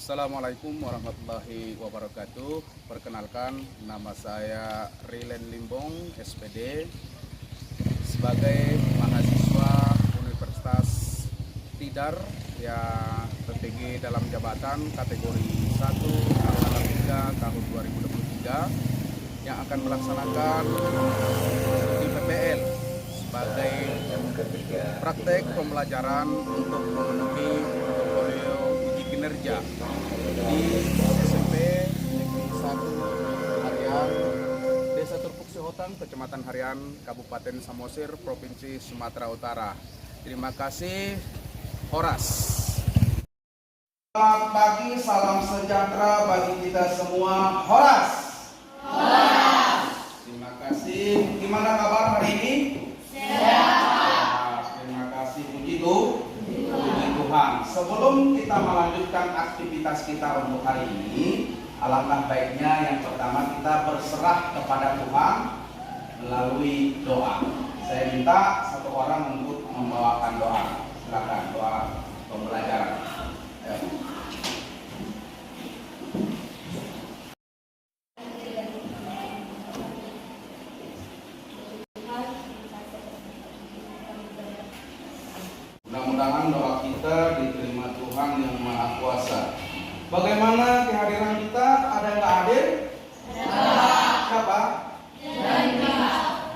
Assalamualaikum warahmatullahi wabarakatuh. Perkenalkan, nama saya Rilen Limbong, SPD, sebagai mahasiswa Universitas Tidar yang tertinggi dalam jabatan kategori 1 angkatan 3 tahun 2023 yang akan melaksanakan studi PPL sebagai praktek pembelajaran untuk memenuhi portofolio uji kinerja di SMP Negeri 1 Harian, Desa Turpuk Sihotang, Kecamatan Harian, Kabupaten Samosir, Provinsi Sumatera Utara. Terima kasih, Horas. Selamat pagi, salam sejahtera bagi kita semua. Horas. Horas. Terima kasih. Gimana kabar hari ini? Sehat. Terima kasih, puji Tuhan. Sebelum kita melanjutkan aktivitas kita untuk hari ini, alangkah baiknya yang pertama kita berserah kepada Tuhan melalui doa. Saya minta satu orang untuk membawakan doa. Silakan, doa pembelajaran. Ya. Mudah-mudahan doa kita diterima Tuhan yang Maha Kuasa. Bagaimana kehadiran kita? Ada yang nggak hadir? Siapa?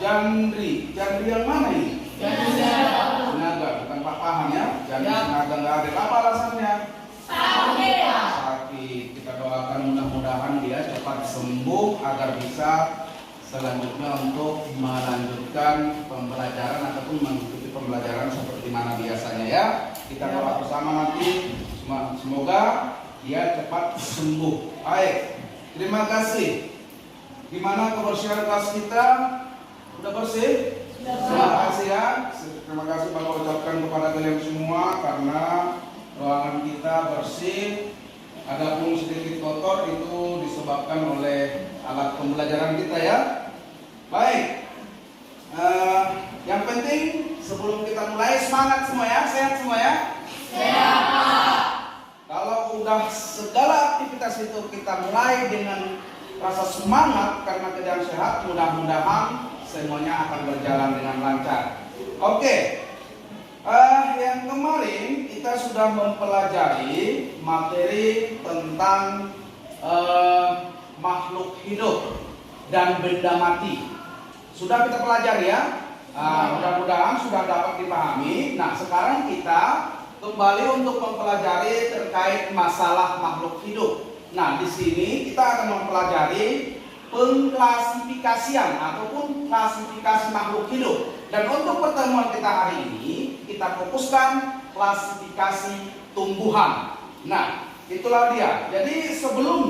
Jandri. Jandri yang mana ini? Tenaga, bukan Pak Paham ya. Jandri tenaga nggak hadir. Apa alasannya? Sakit. Kita doakan mudah-mudahan dia cepat sembuh agar bisa selanjutnya untuk melanjutkan pembelajaran ataupun mengikuti pembelajaran seperti mana biasanya ya. Kita doa bersama nanti semoga dia cepat sembuh. Baik, terima kasih. Gimana kebersihan kelas kita? Udah bersih? Terima kasih ya. Terima kasih Bapak ucapkan kepada kalian semua karena ruangan kita bersih. Adapun sedikit kotor itu disebabkan oleh alat pembelajaran kita ya. Baik, yang penting sebelum kita mulai semangat semua ya, sehat semua ya. Sehat. Kalau udah segala aktivitas itu kita mulai dengan rasa semangat karena keadaan sehat, mudah-mudahan semuanya akan berjalan dengan lancar. Oke. Yang kemarin kita sudah mempelajari materi tentang makhluk hidup dan benda mati. Sudah kita pelajari ya. Mudah-mudahan sudah dapat dipahami. Nah, sekarang kita kembali untuk mempelajari terkait masalah makhluk hidup. Nah, di sini kita akan mempelajari pengklasifikasian ataupun klasifikasi makhluk hidup. Dan untuk pertemuan kita hari ini, kita fokuskan klasifikasi tumbuhan. Nah, itulah dia. Jadi sebelum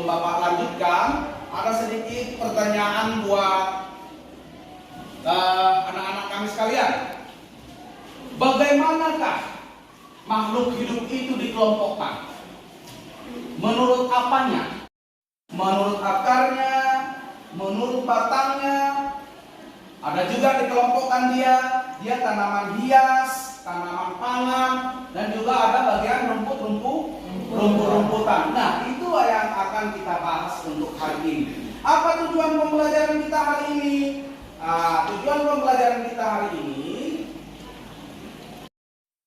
Bapak lanjutkan, ada sedikit pertanyaan buat anak-anak kami sekalian. Bagaimanakah makhluk hidup itu dikelompokkan? Menurut apanya? Menurut akarnya, menurut batangnya. Ada juga dikelompokkan dia tanaman hias, tanaman pangan, dan juga ada bagian rumput-rumputan. Nah, itu yang akan kita bahas untuk hari ini. Apa tujuan pembelajaran kita hari ini? Tujuan pembelajaran kita hari ini,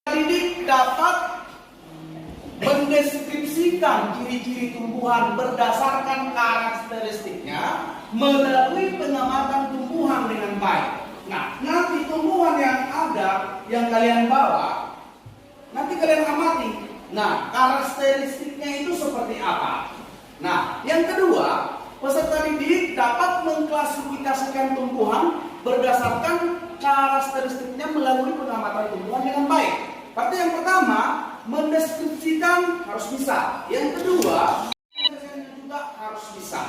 didik dapat mendeskripsikan ciri-ciri tumbuhan berdasarkan karakteristiknya melalui pengamatan tumbuhan dengan baik. Nah, nanti tumbuhan yang ada yang kalian bawa, nanti kalian amati. Nah, karakteristiknya itu seperti apa? Nah, yang kedua, peserta didik dapat mengklasifikasikan tumbuhan berdasarkan karakteristiknya melalui pengamatan tumbuhan dengan baik. Berarti yang pertama, mendeskripsikan harus bisa. Yang kedua, juga harus bisa.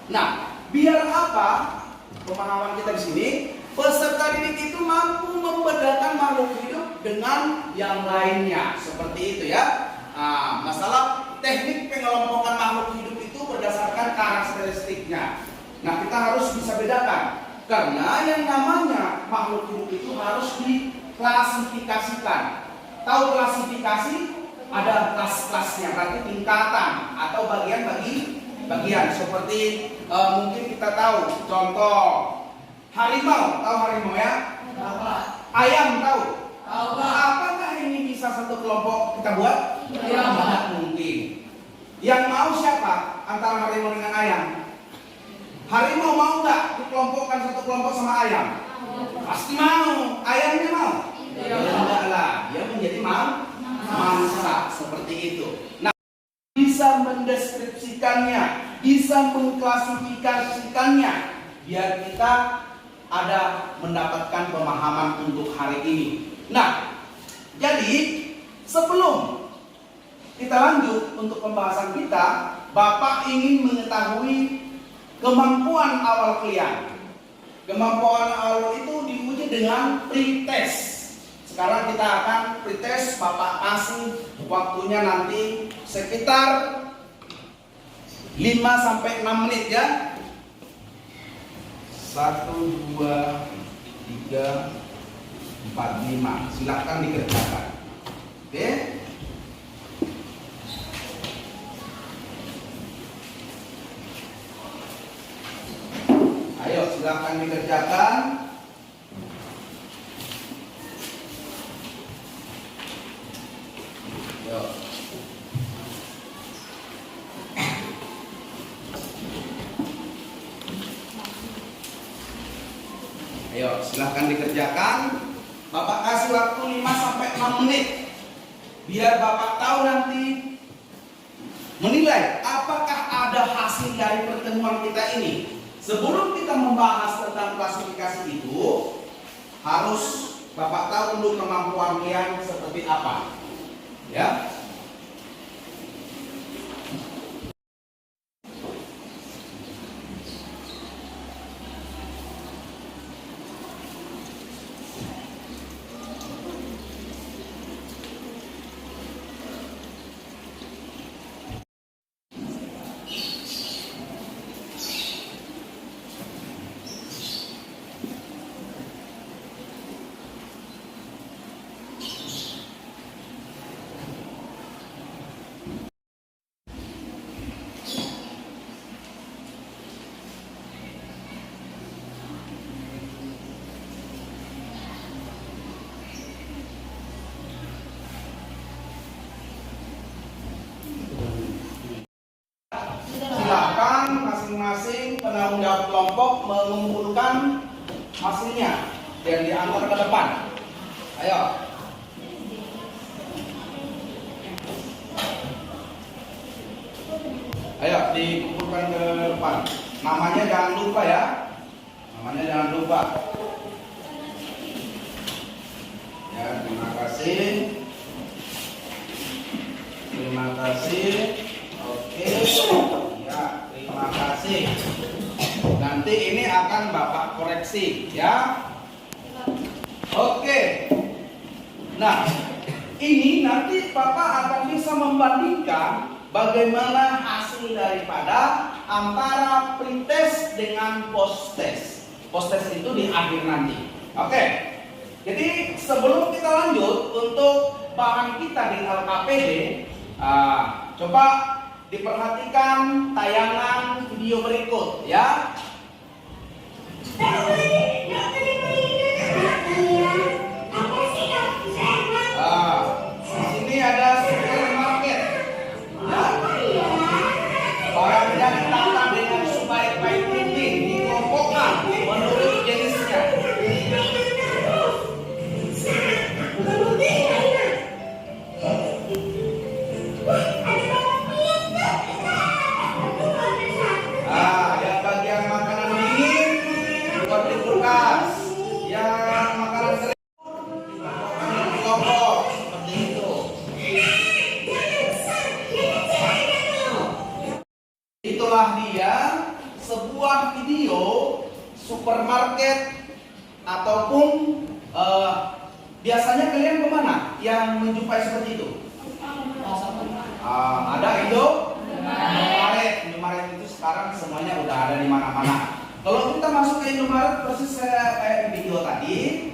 Nah, biar apa pemahaman kita di sini? Peserta didik itu mampu membedakan makhluk hidup dengan yang lainnya. Seperti itu ya. Masalah teknik pengelompokan makhluk hidup itu berdasarkan karakteristiknya. Nah, kita harus bisa bedakan. Karena yang namanya makhluk hidup itu harus diklasifikasikan. Tahu klasifikasi? ada kelas-kelasnya, berarti tingkatan atau bagian bagi bagian. Seperti mungkin kita tahu contoh harimau, tahu harimau ya? Ayam tahu? Apakah ini bisa satu kelompok kita buat? Tidak mungkin. Yang mau siapa antara harimau dengan ayam? Harimau mau nggak dikelompokkan satu kelompok sama ayam? Pasti mau. Ayamnya mau? Tidak lah. Dia menjadi mangsa seperti itu. Nah, bisa mendeskripsikannya, bisa mengklasifikasikannya, biar kita ada mendapatkan pemahaman untuk hari ini. Nah, jadi sebelum kita lanjut untuk pembahasan kita, Bapak ingin mengetahui kemampuan awal kalian. Kemampuan awal itu diuji dengan pretest. Sekarang kita akan pretest, Bapak kasih waktunya nanti sekitar 5-6 menit ya. 1, 2, 3, 4, 5. Silakan dikerjakan. Oke? Ayo silakan dikerjakan. Yo. Ayo silahkan dikerjakan. Bapak kasih waktu 5-6 menit biar Bapak tahu nanti menilai apakah ada hasil dari pertemuan kita ini. Sebelum kita membahas tentang klasifikasi itu, harus Bapak tahu dulu kemampuan kalian seperti apa. Ya. Silakan masing-masing penanggung jawab kelompok mengumpulkan hasilnya dan diantar ke depan. Ayo. Ayo dikumpulkan ke depan. Namanya jangan lupa ya. Namanya jangan lupa. Ya, terima kasih. Terima kasih. Oke. Ya, terima kasih. Nanti ini akan Bapak koreksi ya. Oke. Nah, ini nanti Bapak akan bisa membandingkan bagaimana hasil daripada antara pretest dengan post-test. Post-test itu di akhir nanti. Oke. Jadi sebelum kita lanjut untuk bahan kita di LKPD, coba diperhatikan tayangan video berikut ya. Di sini ada supermarket ya. Barangnya ditata dengan sebaik-baik mungkin, dikelompokkan menurut jenisnya. Yang bagian makanan dingin buat di kulkas, yang makanan kering di kelompok seperti itu. Itulah dia sebuah video supermarket ataupun biasanya kalian kemana yang menjumpai seperti itu? Ada Indomaret itu sekarang semuanya udah ada di mana-mana. Kalau kita masuk ke Indomaret persis kayak video tadi,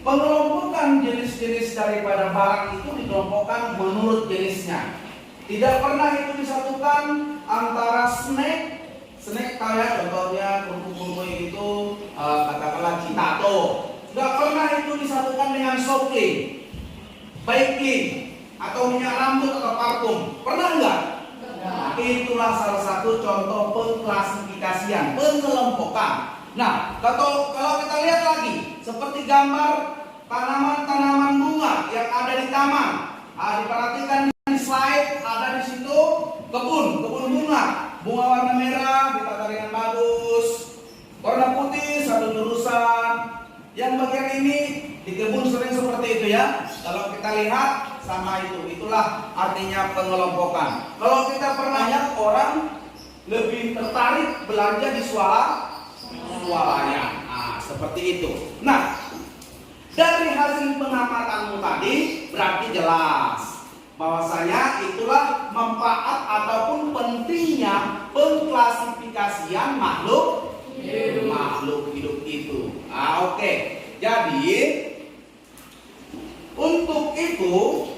Pengelompokan jenis-jenis daripada barang itu dikelompokkan menurut jenisnya. Tidak pernah itu disatukan antara snack kayak contohnya kerupuk-kerupuk itu katakanlah Citato. Nggak pernah itu disatukan dengan Softly, Baikly, atau minyak rambut atau parfum. Pernah nggak? Nah, itulah salah satu contoh pengklasifikasian, pengelompokan. Nah, kalau kita lihat lagi, seperti gambar tanaman-tanaman bunga yang ada di taman. Diperhatikan di slide, ada di situ kebun bunga. Bunga warna merah ditata dengan bagus. Warna putih satu jurusan. Yang bagian ini di kebun sering seperti itu ya. Kalau kita lihat sama itu, itulah artinya pengelompokan. Kalau kita pernah lihat orang lebih tertarik belanja di swalayan. Nah, seperti itu. Nah, dari hasil pengamatanmu tadi berarti jelas bahwasanya itulah manfaat ataupun pentingnya pengklasifikasian makhluk hidup itu. Oke. Jadi untuk itu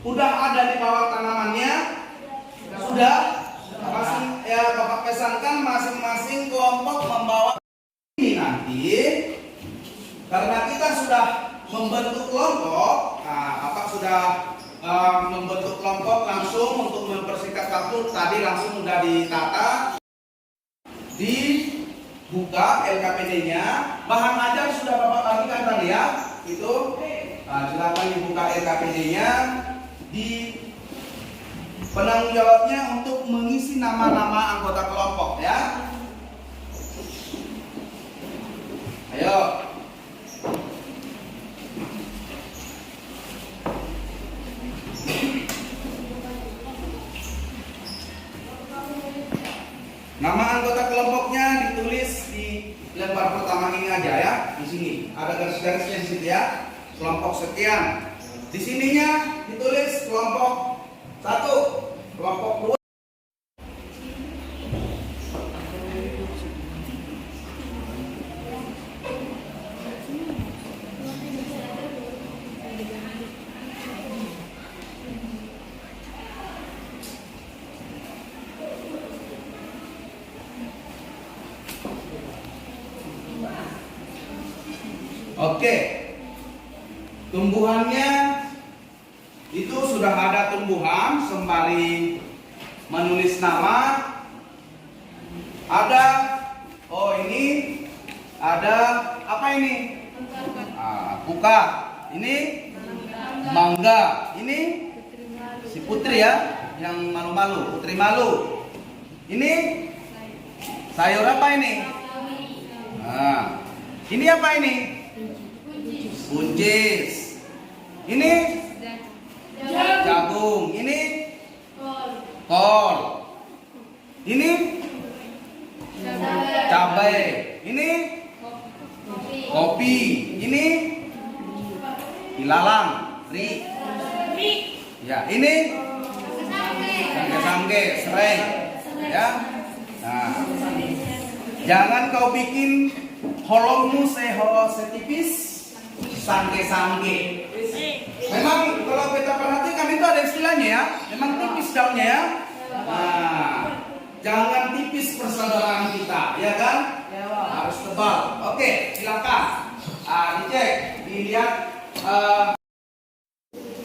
udah ada di bawah tanamannya, sudah Bapak pesankan masing-masing kelompok membawa ini nanti. Karena kita sudah membentuk kelompok, Bapak sudah membentuk kelompok langsung untuk mempersingkat waktu. Tadi langsung sudah ditata, dibuka LKPD-nya. Bahan ajar sudah Bapak bagikan tadi ya, itu. Silakan dibuka LKPD-nya. Di penanggung jawabnya untuk mengisi nama-nama anggota kelompok ya. Ayo. Nama anggota kelompoknya ditulis di lembar pertama ini aja ya. Di sini ada garis-garisnya di situ ya. Kelompok sekian. Di sininya ditulis kelompok 1, kelompok 2. Oke, tumbuhannya itu sudah ada tumbuhan sembari menulis nama. Ada, ini ada apa ini? Buka. Ini mangga. Ini si Putri ya, yang malu-malu, Putri malu. Ini sayur apa ini? Ini apa ini? Buncis. Ini jagung. Ini kol. Ini cabai. Ini kopi. Ini ilalang. Ya, ini sangge, serai. Ya. Nah, jangan kau bikin holongmu setipis sangge. Memang kalau kita perhatikan itu ada istilahnya ya. Memang tipis daunnya ya. Nah, jangan tipis persaudaraan kita, ya kan? Harus tebal. Oke, silakan. Dicek, dilihat.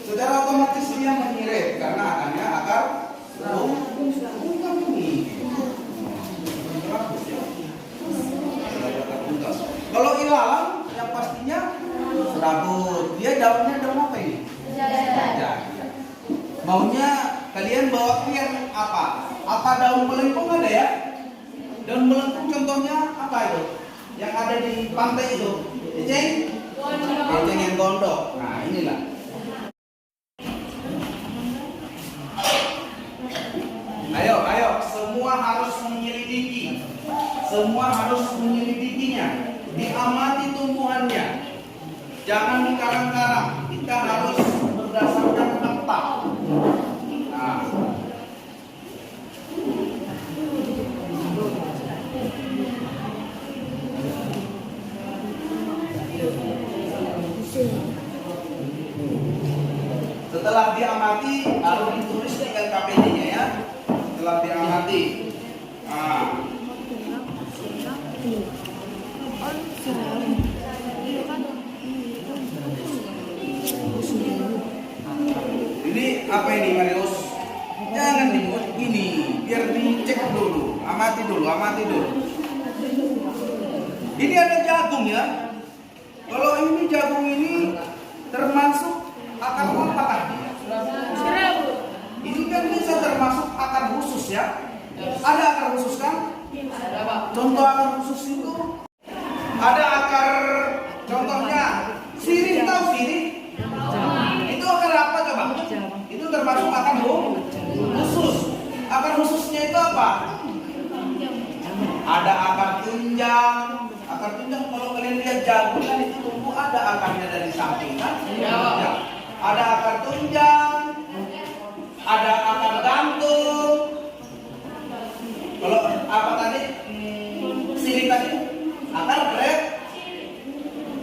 Secara otomatis dia menyiret karena akannya akar bukan ini. Kalau ilalang yang pastinya serabut. Dia daunnya daun apa ini? Ya. Maunya kalian bawa yang apa? Apa daun melengkung ada ya? Daun melengkung contohnya apa itu? Yang ada di pantai itu? Eceng? Eceng yang gondok. Nah, inilah. Ayo, semua harus menyelidiki. Semua harus menyelidikinya. Diamati tumbuhannya. Jangan dikarang-karang. Kita harus berdasarkan fakta. Nah. Setelah diamati harus ditulis dengan KPD-nya ya. Setelah diamati. Nah. Ini apa ini Marius? Jangan dibuat gini, biar dicek dulu, amati dulu. Ini ada jagung ya. Kalau ini jagung ini termasuk akar apakah dia? Ini kan bisa termasuk akar khusus ya. Ada akar khusus kan? Contoh akar khusus itu ada akar, contohnya sirih, tahu sirih? Itu akar apa coba? Itu termasuk akar khusus. Akar khususnya itu apa? Ada akar tunjang. Akar tunjang kalau kalian lihat jagung kan itu tumbuh ada akarnya dari samping kan? Ya. Ada akar tunjang, ada akar gantung. Kalau apa tadi? Sirih tadi? Akar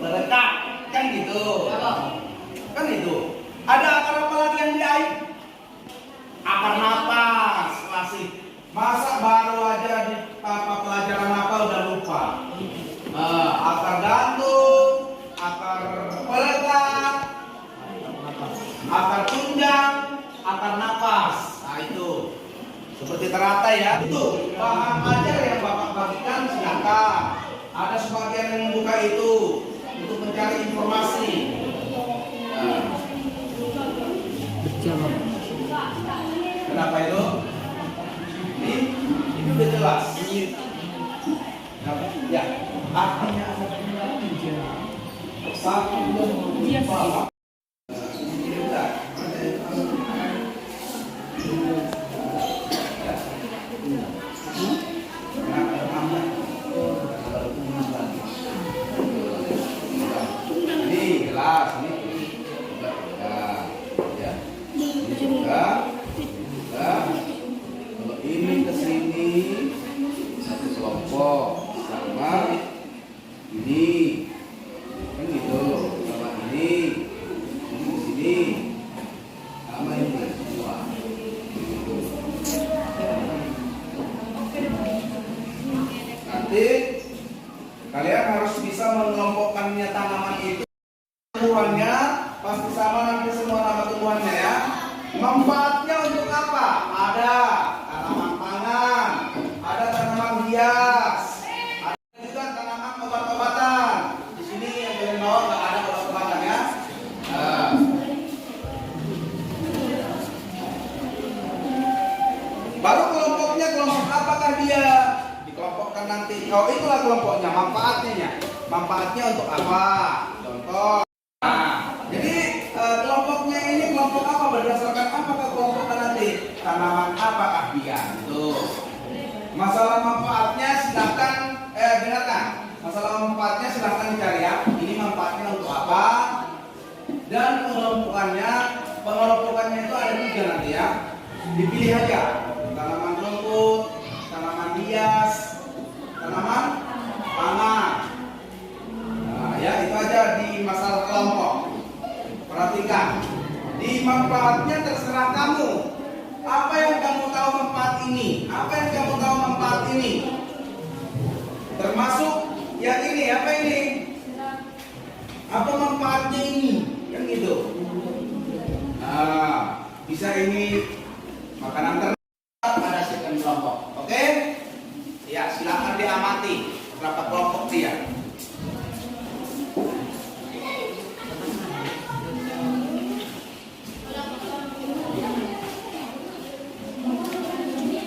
berekat kan gitu. Kan itu. Ada akar apa lagi yang di air? Akar napas masih. Masa baru aja di pelajaran apa udah lupa? Akar gantung, akar pelekat, akar tunjang, akar napas. Nah itu seperti teratai ya. Itu bahan ajar yang Bapak bagikan silakan. Ada sebagian yang membuka itu untuk mencari informasi. Kenapa itu? Ini udah jelas. Ya, artinya ada satu lupa. Ini jelas, ini ya. Ini juga. Kalau ini ke sini satu kelompok sama ini kan gitu, sama ini di sini sama ini semua. Nanti kalian harus bisa mengelompokkannya tanaman itu. Tumbuhannya pasti sama nanti semua nama tumbuhannya ya. Manfaatnya untuk apa? Ada tanaman pangan, ada tanaman hias, ada juga tanaman obat-obatan. Di sini yang kalian bawa nggak ada obat-obatan ya. Baru kelompoknya kelompok apakah dia dikelompokkan nanti? Oh itulah kelompoknya, manfaatnya. Manfaatnya untuk apa? Contoh. Jadi kelompoknya ini kelompok apa berdasarkan apakah kelompoknya nanti tanaman apakah dia itu. Masalah manfaatnya silahkan dengarkan. Masalah manfaatnya silahkan dicari ya. Ini manfaatnya untuk apa? Dan pengelompokannya itu ada 3 nanti ya. Dipilih aja. Tanaman rumput, tanaman hias, tanaman pangan. Nah, ya itu aja di masalah kelompok. Perhatikan, di manfaatnya terserah kamu. Apa yang kamu tahu manfaat ini? Apa yang kamu tahu manfaat ini? Termasuk yang ini, apa ini? Apa manfaatnya ini? Kan gitu. Nah, bisa ini makanan ternak pada sekian kelompok. Oke? Ya, silakan diamati berapa kelompok dia.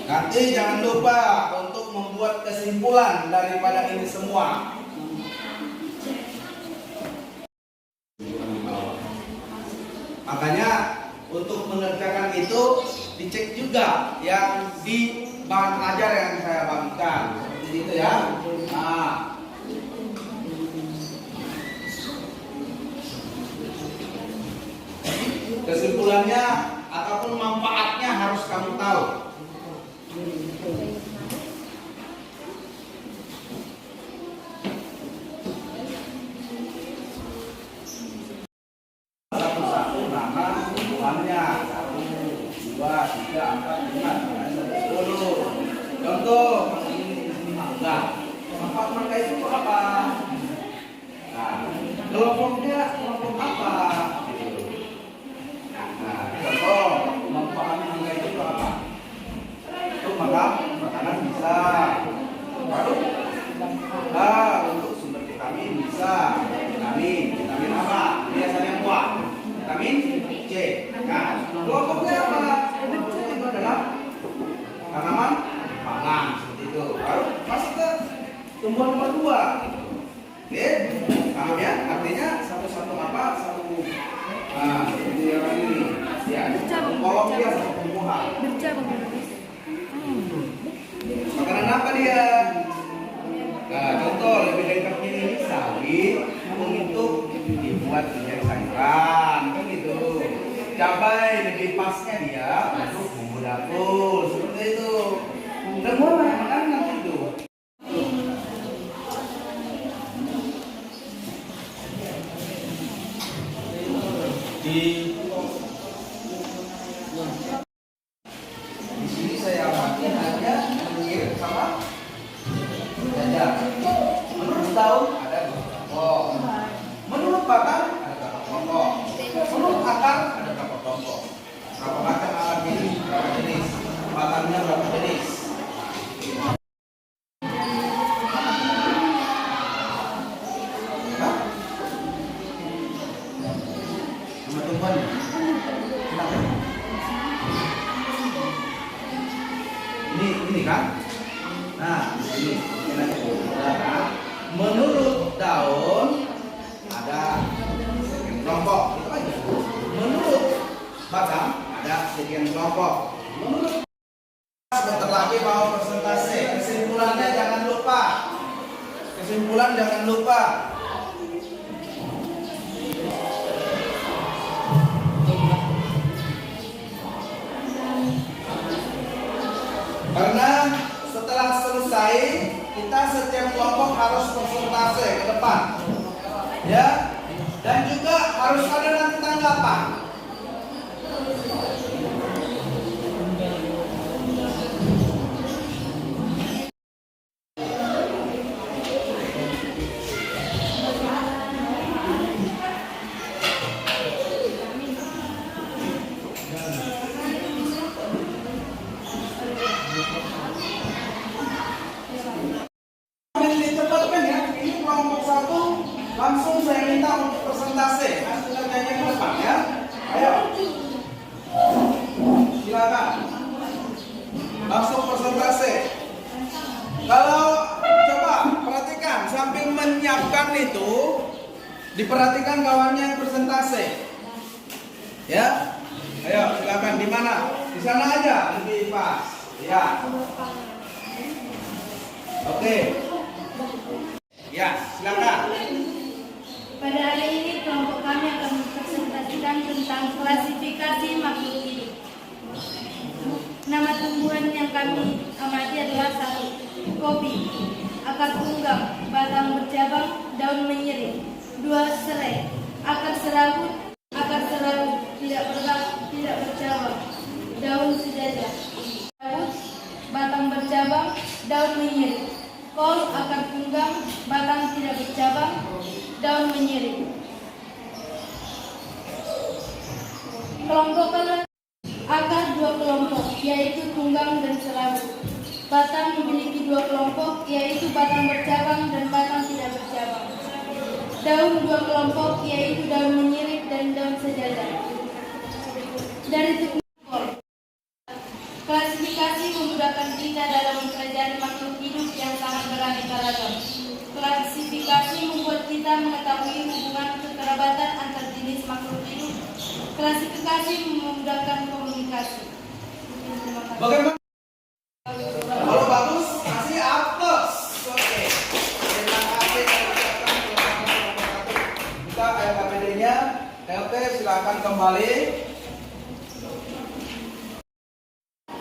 Nanti jangan lupa untuk membuat kesimpulan daripada ini semua. Makanya untuk mengerjakan itu dicek juga yang di bahan ajar yang saya bagikan. Seperti itu ya. Nah. Kesimpulannya ataupun manfaatnya harus kamu tahu. Satu-satu nama tumbuhannya 1, 2, 3, 4, 5, 10. Contoh ini mangga. Mangga itu apa? Nah, kelompoknya kelompok apa? Nah, contoh manfaat mangga itu apa? Untuk makanan bisa. Lalu untuk sumber vitamin bisa. Vitamin apa? Biasanya buah. Vitamin C. Nah, kelompoknya apa? Itu adalah tanaman pangan seperti itu. Lalu masuk ke tumbuhan nomor 2. Oke, paham ya? Artinya satu apa? Seperti orang ini. Ya, kolom dia satu tumbuhan. Makanan apa dia? Nah, contoh lebih lengkapnya ini sawit untuk dibuat menjadi sayuran, kan gitu. Cabai lebih pasnya dia untuk bumbu dapur, seperti itu. Semua makanan itu. Di sini saya amati hanya mengirim sama jajar. Menurut daun ada beberapa kelompok. Menurut batang ada beberapa kelompok. Menurut akar ada beberapa kelompok. Berapa macam akar ini? Berapa jenis? Batangnya berapa jenis? Hah? Nama tumbuhan? Kenapa? Ini kan? Nah, ini kan? Menurut daun ada sekian kelompok, itu aja. Menurut batang ada sekian kelompok. Menurut bentar lagi mau presentasi. Kesimpulannya jangan lupa. Kesimpulan jangan lupa. Karena setelah selesai kita setiap kelompok harus presentasi ke depan, ya, dan juga harus ada nanti tanggapan. Dicepatkan ya, ini kelompok 1 langsung saya minta untuk presentasi hasil kerjanya ke depan ya. Ayo, silakan langsung presentasi. Kalau coba perhatikan sambil menyiapkan itu, diperhatikan kawannya yang presentasi ya. Ayo silakan, di mana? Di sana aja lebih pas ya. Oke. Ya, silakan. Pada hari ini kelompok kami akan mempresentasikan tentang klasifikasi makhluk hidup. Nama tumbuhan yang kami amati adalah 1. Kopi, akar tunggang, batang bercabang, daun menyirip. 2. Serai, akar serabut, tidak bercabang, daun sejajar. Serabut, batang bercabang, daun menyirip. Kol, akar tunggang, batang tidak bercabang, daun menyirip. Kelompokkan akar 2 kelompok, yaitu tunggang dan serabut. Batang memiliki 2 kelompok, yaitu batang bercabang dan batang tidak bercabang. Daun 2 kelompok, yaitu daun menyirip dan daun sejajar. Dari tumbuhan kol, klasifikasi memudahkan kita dalam mempelajari makhluk hidup yang sangat beraneka ragam. Klasifikasi membuat kita mengetahui hubungan kekerabatan antar jenis makhluk hidup. Klasifikasi memudahkan komunikasi. Bagaimana? Kalau bagus, kasih aplaus. Oke. Terima kasih. Kita KPD-nya. Oke, silakan kembali.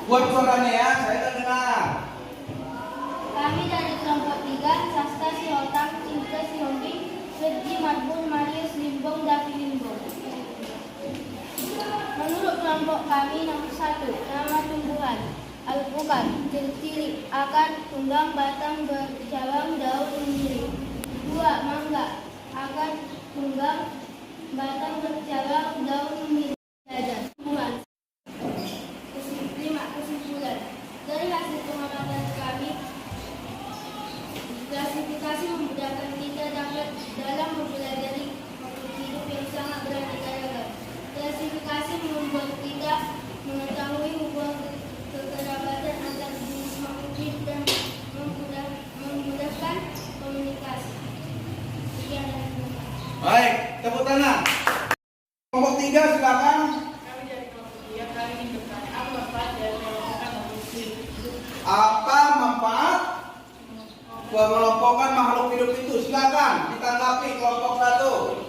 Buat suaranya ya, saya tak dengar. Kami dari kelompok 3, Sasta Sihotang, Cinta Sihombing, Sergi Marbun, Marius Limbong, Davi Limbong. Menurut kami nomor 1, nama tumbuhan. Alpukat, ciri-ciri, akar, tunggang, batang, bercabang, daun, memilih. 2. Mangga, akar, tunggang, batang, bercabang, daun, memilih. Belajar. Tumbuhan. 5. Kesimpulan. Dari hasil pengamatan kami, klasifikasi memudahkan kita dapat dalam mempelajari makhluk hidup yang sangat beraneka ragam. Klasifikasi membuat kita mengetahui hubungan kekerabatan antar jenis makhluk hidup dan memudahkan komunikasi. Sekian dan terima kasih. Baik, tepuk tangan. Kelompok 3 silakan. Kami dari kelompok 3, kami ingin bertanya apa manfaat dari mengelompokkan makhluk hidup? Apa manfaat mengelompokkan makhluk hidup itu? Silakan ditanggapi kelompok 1.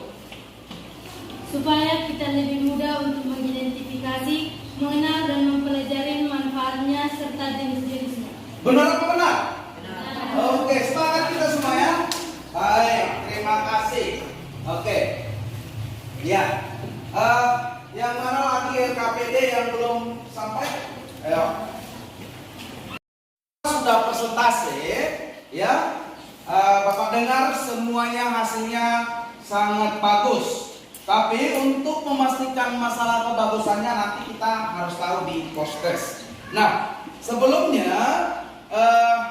Supaya kita lebih mudah untuk mengidentifikasi, mengenal dan mempelajari manfaatnya serta jenis-jenisnya. Benar apa benar? Oke, sepakat kita semua ya. Baik, terima kasih. Oke, ya. Yang mana lagi LKPD yang belum sampai? Ayo. Sudah presentasi, ya. Bapak dengar semuanya hasilnya sangat bagus. Tapi untuk memastikan masalah kebagusannya nanti kita harus tahu di post-test. Nah, sebelumnya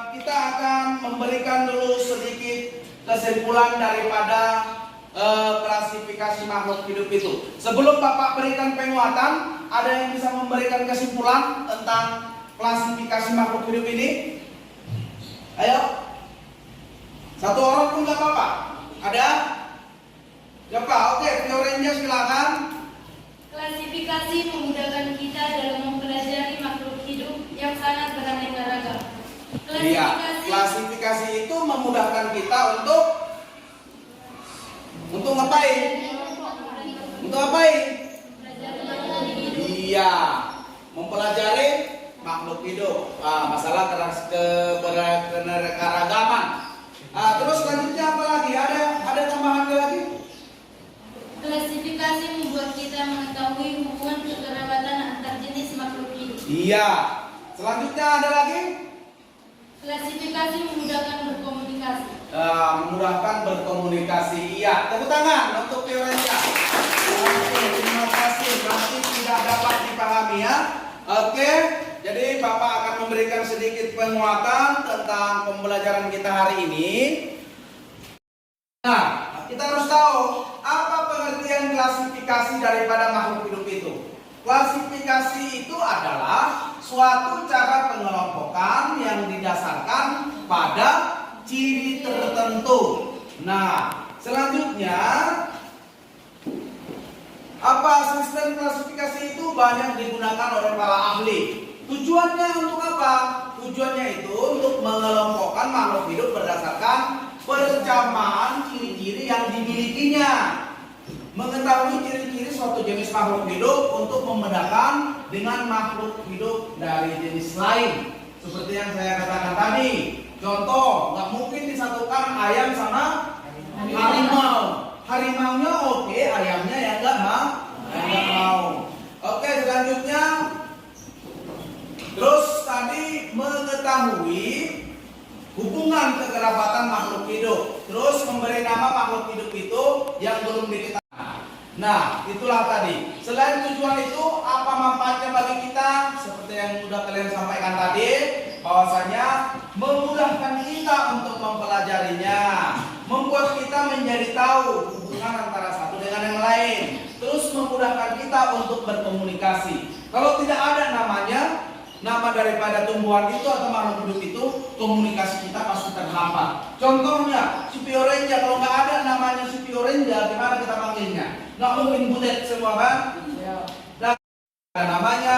kita akan memberikan dulu sedikit kesimpulan daripada klasifikasi makhluk hidup itu. Sebelum Bapak berikan penguatan, ada yang bisa memberikan kesimpulan tentang klasifikasi makhluk hidup ini? Ayo. Satu orang pun nggak apa-apa. Ada? Siapa? Oke, Fiorenza silakan. Klasifikasi memudahkan kita dalam mempelajari makhluk hidup yang sangat beraneka ragam. Iya, klasifikasi itu memudahkan kita untuk ngapain? Untuk ngapain? Iya, mempelajari makhluk hidup. Masalah keberagaman. Terus selanjutnya apa lagi? Ada tambahan lagi? Klasifikasi membuat kita mengetahui hubungan kekerabatan antar jenis makhluk hidup. Iya. Selanjutnya ada lagi? Klasifikasi memudahkan berkomunikasi. Memudahkan berkomunikasi. Iya. Tepuk tangan untuk Fiorenza. Oke, terima kasih. Masih tidak dapat dipahami ya. Oke. Jadi Bapak akan memberikan sedikit penguatan tentang pembelajaran kita hari ini. Nah, kita harus tahu apa pengertian klasifikasi daripada makhluk hidup itu. Klasifikasi itu adalah suatu cara pengelompokan yang didasarkan pada ciri tertentu. Nah, selanjutnya apa sistem klasifikasi itu banyak digunakan oleh para ahli. Tujuannya untuk apa? Tujuannya itu untuk mengelompokkan makhluk hidup berdasarkan persamaan ciri-ciri yang dimilikinya. Mengetahui ciri-ciri suatu jenis makhluk hidup untuk membedakan dengan makhluk hidup dari jenis lain. Seperti yang saya katakan tadi. Contoh, nggak mungkin disatukan ayam sama harimau. Harimaunya oke, ayamnya yang nggak mau. Oke, selanjutnya. Terus tadi mengetahui hubungan kekerabatan makhluk hidup. Terus memberi nama makhluk hidup itu yang belum diketahui. Nah, itulah tadi. Selain tujuan itu, apa manfaatnya bagi kita? Seperti yang sudah kalian sampaikan tadi, bahwasanya memudahkan kita untuk mempelajarinya, membuat kita menjadi tahu hubungan antara satu dengan yang lain, terus memudahkan kita untuk berkomunikasi. Kalau tidak ada namanya, nama daripada tumbuhan itu atau makhluk hidup itu, komunikasi kita pasti terhambat. Contohnya, si Fiorenza, kalau nggak ada namanya si Fiorenza, gimana kita panggilnya? Nggak mungkin butet semua kan? Dan ada namanya,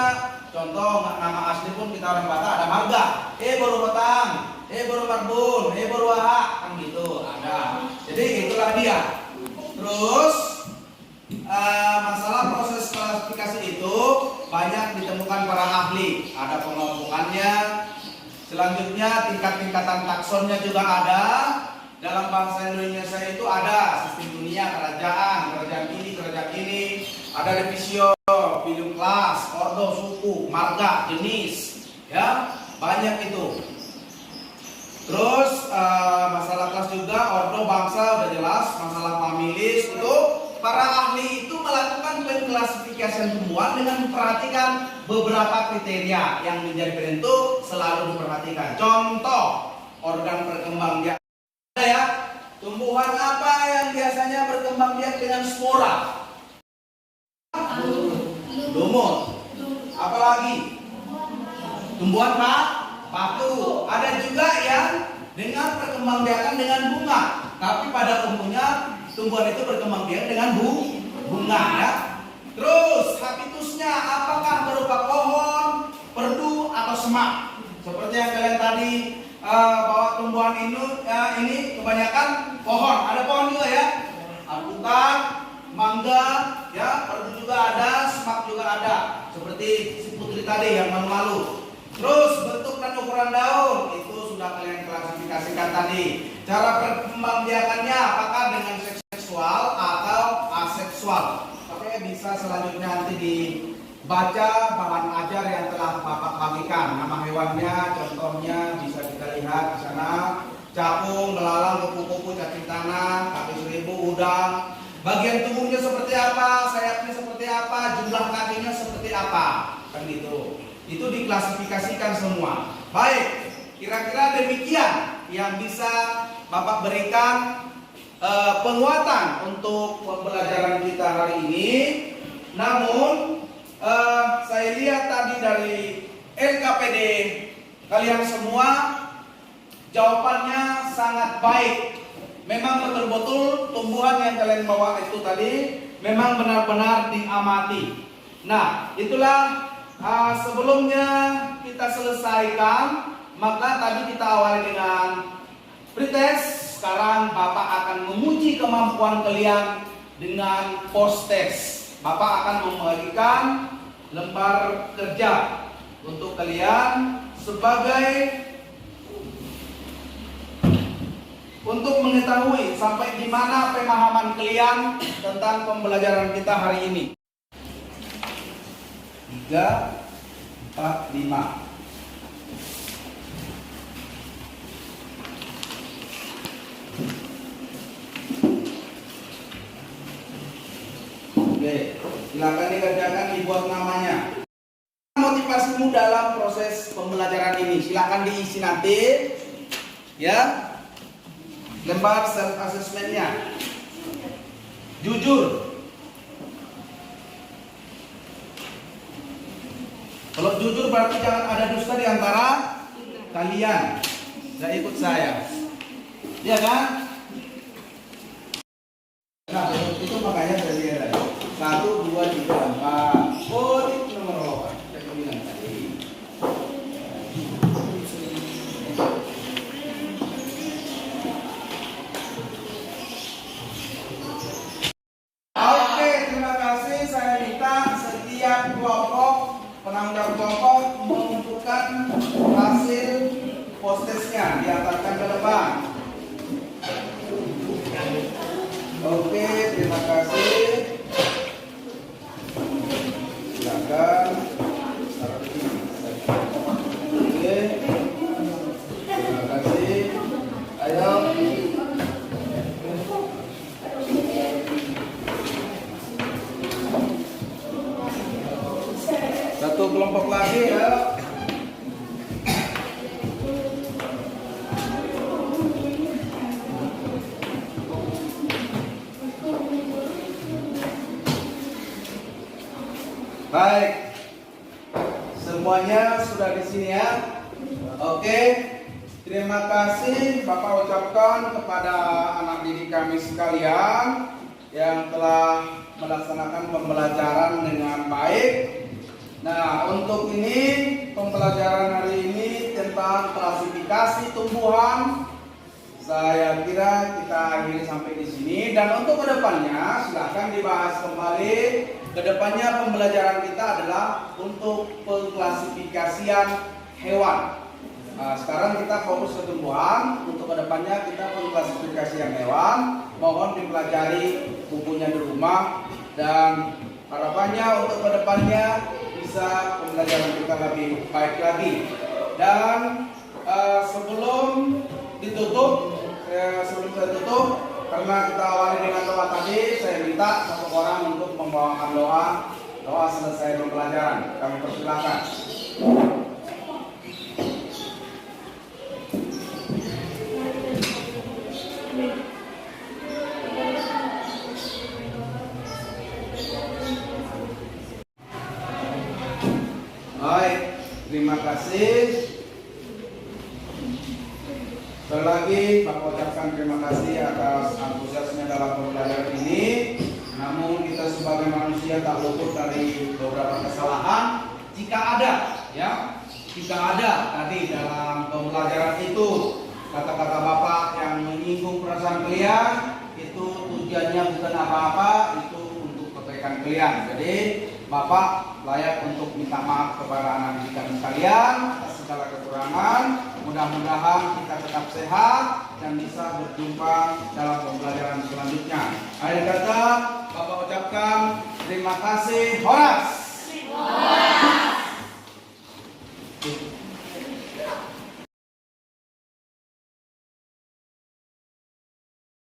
contoh nama asli pun kita orang Batak ada marga, baru batang, baru marbun, baru wahak, kan gitu ada. Jadi itulah dia. Terus masalah proses klasifikasi itu banyak ditemukan para ahli. Ada pengelompokannya. Selanjutnya tingkat-tingkatan taksonnya juga ada. Dalam bangsa Indonesia itu ada sistem dunia, kerajaan ini, ada divisio, film kelas, ordo, marga, jenis, ya banyak itu. Terus masalah kelas juga, ordo, bangsa udah jelas, masalah familis itu para ahli itu melakukan pengklasifikasian tumbuhan dengan memperhatikan beberapa kriteria yang menjadi penentu selalu diperhatikan. Contoh, organ berkembang biak. Ada ya, tumbuhan apa yang biasanya berkembang biak dengan spora? Lumut. Apalagi? Tumbuhan batu. Ada juga yang dengan perkembangbiakan dengan bunga. Tapi pada umumnya tumbuhan itu berkembang biak dengan bunga ya. Terus habitusnya apakah berupa pohon, perdu atau semak? Seperti yang kalian tadi bahwa tumbuhan ini kebanyakan pohon. Ada pohon juga ya. Alpukat, mangga, ya, perdu juga ada, semak juga ada. Seperti si putri tadi yang malu-malu. Terus bentuk dan ukuran daun itu sudah kalian klasifikasikan tadi. Cara perkembangbiakannya apakah dengan seks seksual atau aseksual? Oke, bisa selanjutnya nanti dibaca bahan ajar yang telah Bapak bagikan. Nama hewannya, contohnya bisa kita lihat di sana. Capung, belalang, kupu-kupu, cacing tanah, kaki seribu, udang. Bagian tubuhnya seperti apa, sayapnya seperti apa, jumlah kakinya seperti apa, kan gitu. Itu diklasifikasikan semua. Baik, kira-kira demikian yang bisa Bapak berikan penguatan untuk pembelajaran kita hari ini. Namun saya lihat tadi dari LKPD kalian semua jawabannya sangat baik. Memang betul-betul tumbuhan yang kalian bawa itu tadi memang benar-benar diamati. Nah, itulah sebelumnya kita selesaikan, maka tadi kita awali dengan pretest. Sekarang Bapak akan menguji kemampuan kalian dengan post test. Bapak akan membagikan lembar kerja untuk kalian sebagai untuk mengetahui sampai di mana pemahaman kalian tentang pembelajaran kita hari ini. 3, 4, 5. Oke, silakan dikerjakan, dibuat namanya. Motivasimu dalam proses pembelajaran ini silakan diisi nanti, ya. Lembar self assessmentnya. Jujur. Kalau jujur berarti jangan ada dusta di antara kalian. Nggak ikut saya, ya kan? Nah, itu makanya saya lihat tadi 1, 2, 3, 4. Oh, itu nomor 8. Saya bilang tadi. Oke, terima kasih. Saya minta setiap kelompok penanggung kelompok mengumpulkan hasil post-testnya, diantarkan ke depan. Oke, terima kasih. Silakan. Oke, terima kasih. Ayo. Satu kelompok lagi ya. Baik, semuanya sudah di sini ya. Oke, terima kasih Bapak ucapkan kepada anak didik kami sekalian yang telah melaksanakan pembelajaran dengan baik. Nah, untuk ini pembelajaran hari ini tentang klasifikasi tumbuhan, saya kira kita akhiri sampai di sini. Dan untuk kedepannya silahkan dibahas kembali. Kedepannya pembelajaran kita adalah untuk pengklasifikasian hewan. Nah, sekarang kita fokus ke tumbuhan. Untuk kedepannya kita pengklasifikasian hewan. Mohon dipelajari bukunya di rumah dan harapannya untuk kedepannya bisa pembelajaran kita lebih baik lagi. Dan sebelum saya tutup, karena kita awali dengan doa tadi, saya minta satu orang untuk membawakan doa selesai pembelajaran. Kami persilakan. Baik, terima kasih. Sekali lagi, Bapak ucapkan terima kasih atas antusiasnya dalam pembelajaran ini. Namun kita sebagai manusia tak luput dari beberapa kesalahan. Jika ada tadi dalam pembelajaran itu kata-kata Bapak yang menyinggung perasaan kalian, itu tujuannya bukan apa-apa, itu untuk kebaikan kalian. Jadi Bapak layak untuk minta maaf kepada anak didik kami sekalian atas segala kekurangan. Mudah-mudahan kita tetap sehat dan bisa berjumpa dalam pembelajaran selanjutnya. Akhir kata, Bapak ucapkan terima kasih. Horas.